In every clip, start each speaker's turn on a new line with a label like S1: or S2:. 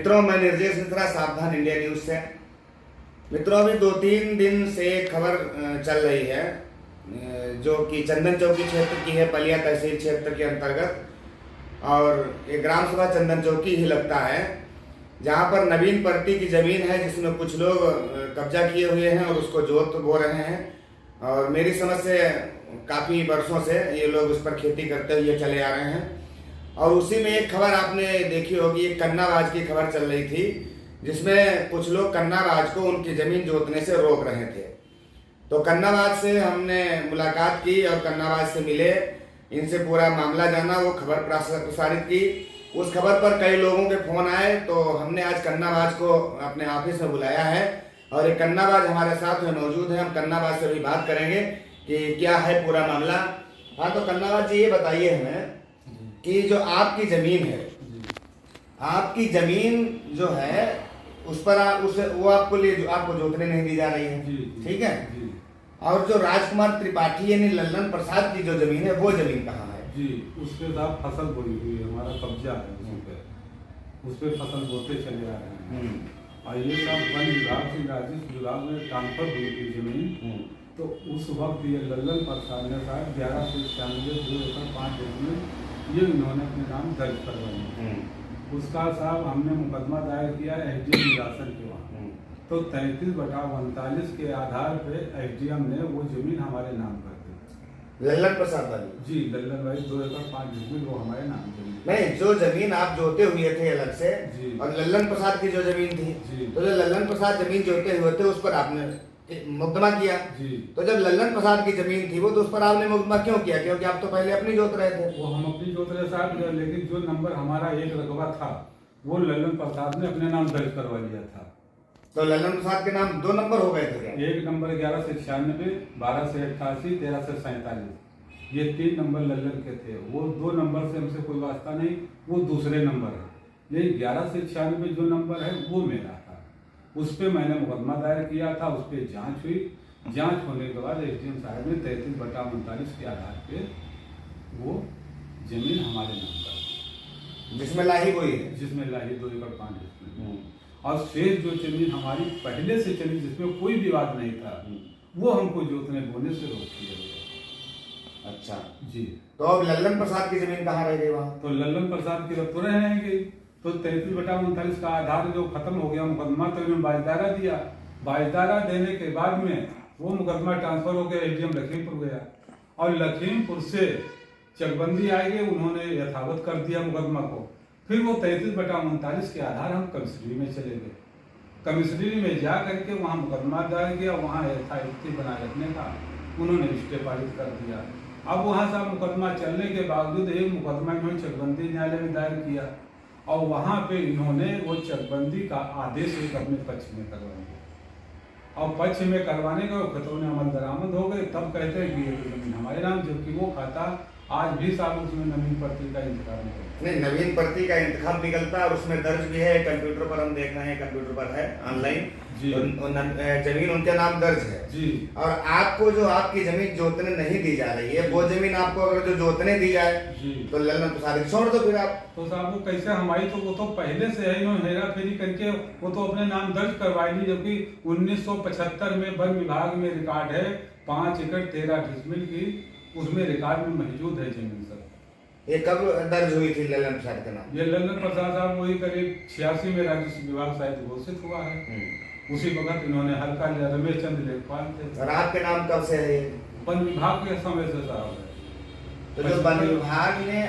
S1: मित्रों, मैं निर्देश मित्रा, सावधान इंडिया न्यूज से। मित्रों, अभी 2-3 दिन से खबर चल रही है जो कि चंदन चौकी क्षेत्र की है, पलिया तहसील क्षेत्र के अंतर्गत, और ये ग्राम सभा चंदन चौकी ही लगता है, जहां पर नवीन पर्ती की जमीन है जिसमें कुछ लोग कब्जा किए हुए हैं और उसको जोत बो रहे हैं। और मेरी समझ से काफ़ी वर्षों से ये लोग उस पर खेती करते हुए चले आ रहे हैं। और उसी में एक खबर आपने देखी होगी, एक कन्नाबाज की खबर चल रही थी जिसमें कुछ लोग कन्नाबाज को उनकी ज़मीन जोतने से रोक रहे थे। तो कन्नाबाज से हमने मुलाकात की और कन्नाबाज से मिले, इनसे पूरा मामला जाना, वो खबर प्रसारित की। उस खबर पर कई लोगों के फ़ोन आए, तो हमने आज कन्नाबाज को अपने ऑफिस में बुलाया है और एक कन्नाबाज हमारे साथ में मौजूद है। हम कन्नाबाज से भी बात करेंगे कि क्या है पूरा मामला। हाँ, तो कन्नाबाज जी, ये बताइए हमें कि जो आपकी ज़मीन है, आपकी ज़मीन जो है उस पर वो आपको जोतने नहीं दी जा रही है, ठीक है? और जो राजकुमार त्रिपाठी यानी लल्लन प्रसाद की जो ज़मीन है, वो ज़मीन कहाँ है?
S2: जी, उसके साथ फसल बोई हुई है, हमारा कब्जा है उस पर फसल बोते चले आ रहे हैं। और ये सब वन विभाग से राजस्व विभाग में ट्रांसफर हुई थी जमीन, तो उस वक्त ये लल्लन प्रसाद ने साहब 1196 में ये इन्होंने अपने नाम दर्ज करवाई। उसका साहब हमने मुकदमा दायर किया एसडीएम निरासन के वहाँ, तो 33/39 के आधार पे एसडीएम ने वो जमीन हमारे नाम कर दी।
S1: लल्लन प्रसाद वाली?
S2: जी, लल्लन भाई 2 एकड़ 5 जमीन वो हमारे नाम जमीन।
S1: नहीं, जो जमीन आप जोते हुए थे अलग से, और लल्लन प्रसाद की जो जमीन थी, तो जो लल्लन प्रसाद जमीन जोते हुए थे उस पर आपने मुकदमा किया। तो जब लल्लन प्रसाद की जमीन थी वो, तो उस पर आपने मुकदमा क्यों किया? क्योंकि आप तो पहले अपनी जोत रहे थे।
S2: वो हम अपनी जोत रहे साहब, लेकिन जो नंबर हमारा एक रकबा था वो लल्लन प्रसाद ने अपने नाम दर्ज करवा लिया था।
S1: तो लल्लन प्रसाद के नाम 2 नंबर हो गए थे क्या?
S2: एक नंबर 11 से 96, 12 से 88, 13 से 47, ये 3 नंबर लल्लन के थे। वो 2 नंबर से हमसे कोई वास्ता नहीं, वो दूसरे नंबर है। लेकिन 11 से 96 जो नंबर है वो मेरा था। उस पर मैंने मुकदमा दायर किया था, उस पर जांच हुई। जांच होने के बाद एसडीएम साहब ने 33/39 के आधार पे वो जमीन हमारे नाम कर,
S1: जिसमें लाही बोई है,
S2: जिसमें लाही 2 एकड़ 5 जिसमें, और शेष जो जमीन हमारी पहले से चली जिसमें कोई विवाद नहीं था, वो हमको जोतने बोने से रोक दिया गया।
S1: अच्छा
S2: जी।
S1: तो अब लल्लन प्रसाद की जमीन कहाँ रह गई वहाँ?
S2: तो लल्लन प्रसाद की तो रहेंगे। तो 33/39 का आधार जो खत्म हो गया मुकदमा, तो इन्होंने बाजदारा दिया। बाजदारा देने के बाद में वो मुकदमा ट्रांसफर हो गया एसडीएम लखीमपुर गया, और लखीमपुर से चकबंदी आएगी, उन्होंने यथावत कर दिया मुकदमा को। फिर वो 33/39 के आधार हम कमिश्नरी में चले गए। कमिश्नरी में जा करके वहाँ मुकदमा दायर किया, वहाँ यथास्थिति बनाए रखने का उन्होंने स्टे पारित कर दिया। अब वहाँ से मुकदमा चलने के बावजूद एक मुकदमा इन्होंने चकबंदी न्यायालय में दायर किया, और वहाँ पे इन्होंने वो चकबंदी का आदेश एक अपने पक्ष में करवा दिया, और पक्ष में करवाने का खतौने अमल दरामद हो गए। तब कहते हैं कि ये जमीन हमारे नाम, जबकि वो खाता आज भी साहब उसमें नवीन पर्ती का इंतजाम
S1: नहीं, नवीन पर्ती का इंतखाब निकलता और उसमें दर्ज भी है, कंप्यूटर पर हम देख रहे हैं, कंप्यूटर पर है ऑनलाइन जी। जमीन उनके नाम दर्ज है
S2: जी।
S1: और आपको जो आपकी जमीन जोतने नहीं दी जा रही है, वो जमीन आपको अगर जो जोतने दी जाए तो लल्लन प्रसाद छोड़ दो फिर आप।
S2: तो साहब वो कैसे हमारी, तो वो तो पहले से है, इन्होंने हेरा फेरी करके वो तो अपने नाम दर्ज करवाई ली, जबकि 1975 में वन विभाग में रिकॉर्ड है 5 एकड़ 13 डिसमिल की, उसमें रिकॉर्ड में मौजूद है जमीन सर।
S1: ये कब दर्ज हुई थी लल्लन प्रसाद के नाम?
S2: ये लल्लन प्रसाद साहब वही करीब 86 में राजस्व विभाग शायद घोषित हुआ है। उसी वक्त इन्होंने हल्का लिया, रमेश चंद्र लेखपाल थे।
S1: और आपके नाम कब से है?
S2: वन विभाग के समय से साहब है।
S1: तो जब वन विभाग ने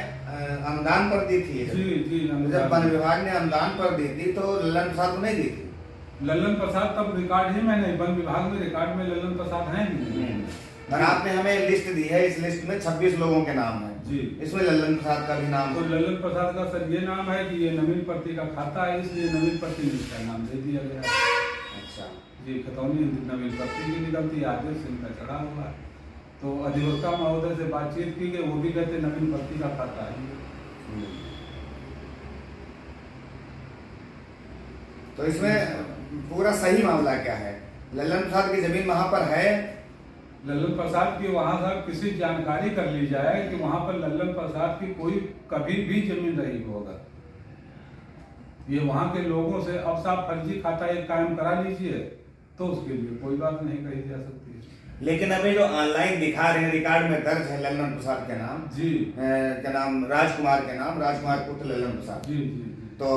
S1: अनुदान पर दी थी,
S2: जी,
S1: जब वन विभाग ने अनुदान पर दी थी तो लल्लन प्रसाद को नहीं दी थी?
S2: लल्लन प्रसाद तब रिकॉर्ड ही में नहीं, वन विभाग में रिकॉर्ड में लल्लन प्रसाद है नहीं।
S1: और आपने हमें लिस्ट दी है, इस लिस्ट में 26 लोगों के नाम है
S2: जी,
S1: इसमें लल्लन प्रसाद का भी नाम
S2: तो
S1: है।
S2: लल्लन प्रसाद का सर ये नाम है कि ये नवीन पर्ती का खाता है, इसलिए नवीन पर्ती का नाम दे दिया गया।
S1: अच्छा
S2: जी, खतौनी नवीन पर्ती की निकलती, आदेश इनका चढ़ा हुआ है। तो अधिवक्ता महोदय से बातचीत की गई, वो भी कहते नवीन पर्ती का खाता है।
S1: तो इसमें पूरा सही मामला क्या है? लल्लन प्रसाद की जमीन वहां पर है?
S2: लल्लन प्रसाद की वहाँ साहब किसी जानकारी कर ली जाए कि वहाँ पर लल्लन प्रसाद की कोई कभी भी जमीन रही होगा, ये वहाँ के लोगों से अब साहब फर्जी खाता एक कायम करा लीजिए तो उसके लिए कोई बात नहीं कही जा सकती है।
S1: लेकिन अभी जो ऑनलाइन दिखा रहे हैं रिकॉर्ड में दर्ज है ललन प्रसाद के नाम,
S2: जी
S1: क्या नाम, राजकुमार के नाम, राजकुमार पुत्र ललन प्रसाद।
S2: जी जी।
S1: तो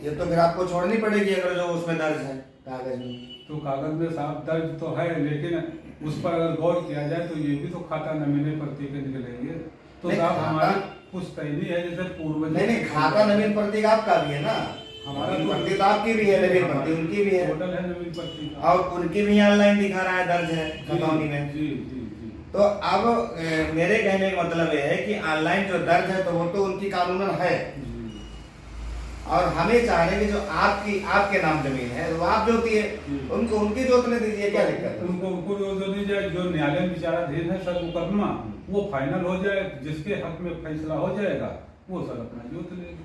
S1: ये तो फिर आपको छोड़नी पड़ेगी अगर जो उसमें दर्ज है कागज में।
S2: तो कागज में साहब दर्ज तो है, लेकिन उस पर अगर गौर किया जाए तो ये भी तो खाता न मिलने प्रति के निकलेंगे। तो
S1: नहीं,
S2: साहब
S1: खाता-
S2: हमारी पुश्तैनी है जैसे पूर्वज।
S1: नहीं, खाता नवीन प्रतीक आपका भी है ना,
S2: हमारा
S1: नवीन
S2: तो-
S1: प्रतीक तो आपकी भी है, नवीन प्रतीक उनकी भी है,
S2: टोटल है नवीन प्रति का।
S1: और उनकी भी ऑनलाइन दिखा रहा है दर्ज है खतौनी में।
S2: जी जी जी।
S1: तो अब मेरे कहने का मतलब ये है कि ऑनलाइन जो दर्ज है तो वो तो उनकी कानूनन है,
S2: जी।
S1: और हमें चाह रहे हैं कि जो आपके नाम जमीन है वो आप जोतिए, उनको उनकी जोतने दीजिए, क्या दिक्कत है?
S2: उनको जो दी जाए, जो न्यायालय में विचाराधीन है सर मुकदमा, वो फाइनल हो जाए, जिसके हक में फैसला हो जाएगा वो सर अपना जोत लेगा।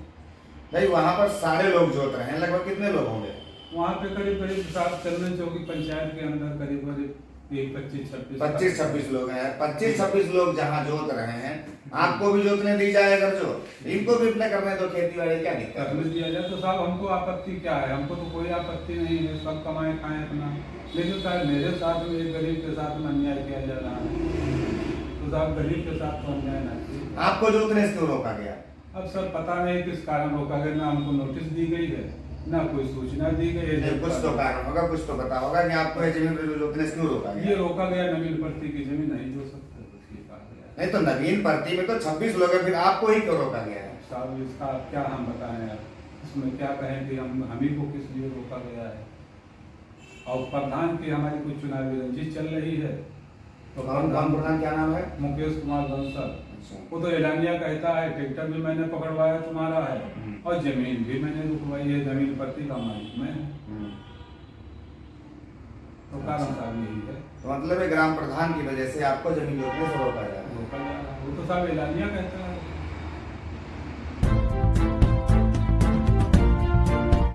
S1: भाई वहाँ पर सारे लोग जोत रहे हैं, लगभग कितने लोग होंगे
S2: वहाँ पे करीब करीब साहब चंदन चौकी पंचायत के अंदर करीब करीब 25-26
S1: लोग हैं। 25-26 लोग जहाँ जोत रहे हैं, आपको भी जोतने दी जाए अगर जो, इनको भी अपने करने दो खेती बाड़ी, क्या दिक्कत
S2: करने
S1: है?
S2: दिया जाए तो साहब हमको आपत्ति क्या है? हमको तो कोई आपत्ति नहीं है, सब कमाए खाएं अपना। लेकिन साहब मेरे साथ में एक गरीब के साथ में अन्याय किया जा रहा है, तो साहब गरीब के साथ तो अन्याय ना कीजिए।
S1: आपको जोतने से क्यों रोका गया?
S2: अब सर पता नहीं किस कारण रोका गया, ना हमको नोटिस दी गई है ना कोई सूचना दी गई है।
S1: कुछ तो कारण होगा, कुछ तो पता होगा कि आपको ये जमीन पर जोतने से क्यों रोका
S2: ये
S1: गया?
S2: रोका गया नवीन प्रति की जमीन नहीं जो सकते, बस ये कहा गया।
S1: नहीं तो नवीन भर्ती में तो 26 लोग हैं, फिर आपको ही क्यों रोका गया है?
S2: साहब इसका क्या हम बताएं यार, इसमें क्या कहें कि हम ही को किस लिए रोका गया है? और प्रधान की हमारी कुछ चुनावी रंजिश चल रही है, तो
S1: कौन प्रधान, क्या नाम है?
S2: मुकेश कुमार बंसल,
S1: अच्छा।
S2: वो तो एलानिया कहता है ट्रैक्टर भी मैंने पकड़वाया तुम्हारा है और जमीन भी मैंने रुकवाई है, जमीन प्रति का मालिक मैं हूं। तो कारण साहब यही है।
S1: तो मतलब है ग्राम प्रधान की वजह से आपको जमीन जोतने से रोका जा रहा है।
S2: रोका जा रहा है, वो तो साहब एलानिया कहता है।